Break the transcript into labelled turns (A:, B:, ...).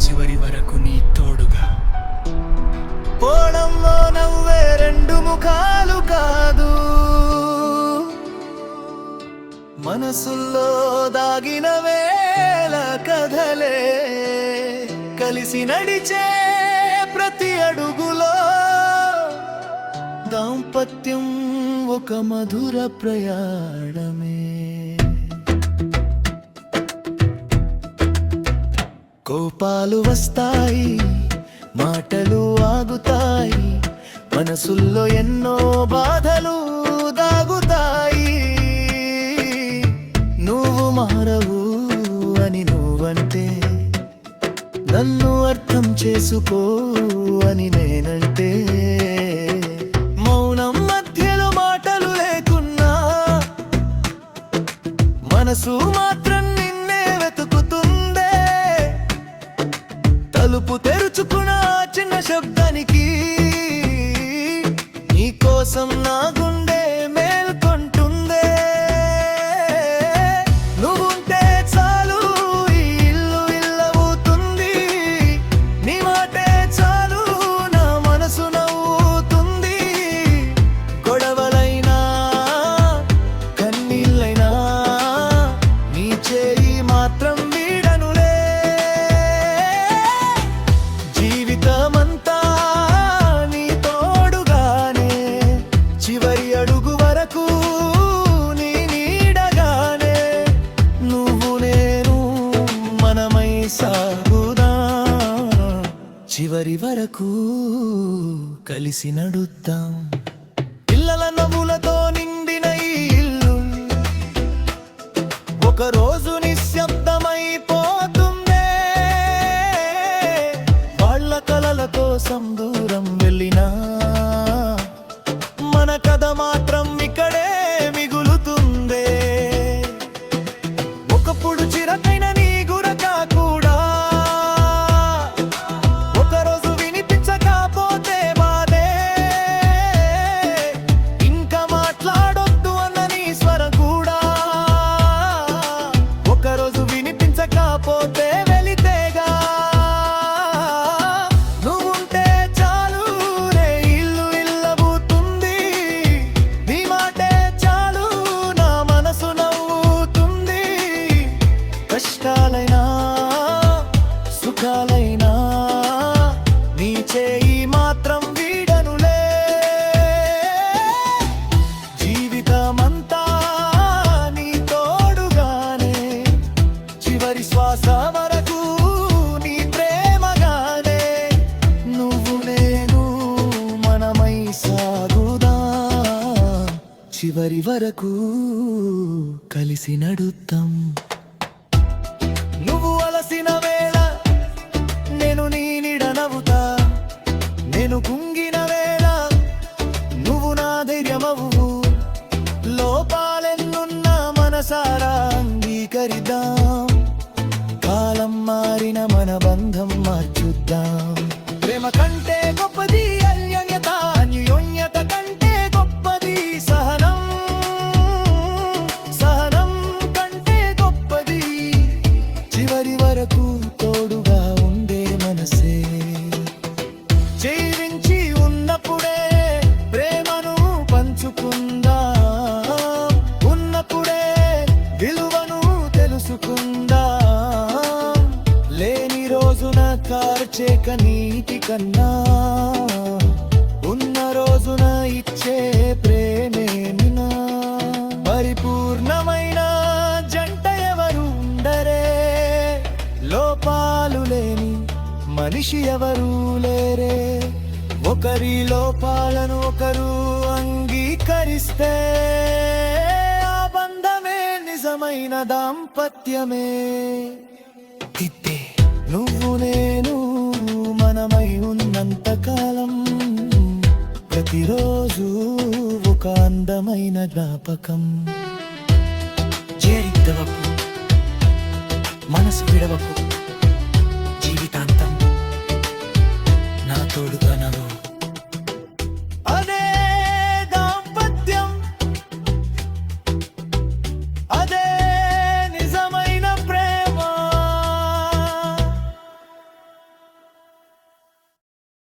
A: చివరి వరకు నీ తోడుగా. పోవడంలో నవ్వే రెండు ముఖాలు కాదు, మనసుల్లో దాగిన వేల కథలే. కలిసి నడిచే ప్రతి అడుగులో దాంపత్యం ఒక మధుర ప్రయాణమే. కోపాలు వస్తాయి, మాటలు ఆగుతాయి, మనసుల్లో ఎన్నో బాధలు దాగుతాయి. నువ్వు మారవు అని నువ్వంటే, నన్ను అర్థం చేసుకో అని నేనంటే, మౌనం మధ్యలో మాటలు లేకున్నా మనసు మాత్రం నిన్నే వెతుకుతుందే. తలుపు తెరుచుకున్న చిన్న శబ్దానికి నీ కోసం నా గుండె మేల్కొంటుందే. నువ్వుంటే చాలు ఈ ఇల్లు ఇల్లవుతుంది, నీ మాటే చాలు నా మనసు నవ్వుతుంది. గొడవలైనా కన్నీళ్ళైనా నీ చేయి మాత్రం వీడనులే. జీవితమంతా నీ తోడుగానే, చివరి అడుగు వరకు నీ నీడగానే. నువ్వు నేను మనమై సాగుదాం, చివరి వరకు కలిసి నడుద్దాం. పిల్లల నవ్వులతో నిండిన ఈ ఇల్లు ఒక రోజు నిశ్శబ్దమైపోతుందే. వాళ్ళ కలల కోసం దూరం వెళ్ళినా మన కథ మాత్రం ఇక్కడే మిగులుతుందే. ఒకప్పుడు చిరకైన నీ గురక కూడా ఒకరోజు వినిపించకపోతే బాధే. ఇంకా మాట్లాడొద్దు అన్న నీ స్వరం కూడా ఒకరోజు వినిపించకపోతే వెలితేగా. నువ్వుంటే చాలు రే ఇల్లు ఇల్లవుతుంది, నీ మాటే చాలు నా మనసు నవ్వుతుంది. కష్టాలైనా సుఖాలైనా నీ చేయి మాత్రం వీడనులే. జీవితమంతా నీ తోడుగానే, చివరి శ్వాస వరకు నీ ప్రేమగానే. నువ్వు నేను మనమై సాగుదాం, చివరి వరకు కలిసి నడుద్దాం. నువ్వు అలసిన వేళ నేను నీ నీడ నవ్వుతా, నేను కుంగిన వేళ నువ్వు నా ధైర్యమవు. లోపాలెన్నున్నా మనసారా అంగీకరిద్దాం, కాలం మారిన మన బంధం మార్చుద్దాం. ప్రేమ కంటే గొప్పది అన్యోన్యత, అన్యోన్యత కంటే గొప్పది సహనం, సహనం కంటే గొప్పది చివరి వరకు తోడుగా ఉండే మనసే. జీవించి ఉన్నప్పుడే ప్రేమను పంచుకుందాం, ఉన్నప్పుడే విలువను తెలుసుకుందాం. లేని రోజున కార్చే కనీటి కన్నా ఉన్న రోజున ఇచ్చే ప్రేమే నినా. పరిపూర్ణమైన జంట ఎవరు ఉండరే, లోపాలు లేని మనిషి ఎవరు లేరే. ఒకరి లోపాలను ఒకరు అంగీకరిస్తే ఆ బంధమే నిజమైన దాంపత్యమే. తిత్తే నువ్వు నేను మనమై ఉన్నంత కాలం ప్రతిరోజు ఒక అందమైన జ్ఞాపకం. చేరిద్దవకు మనసు విడవకు.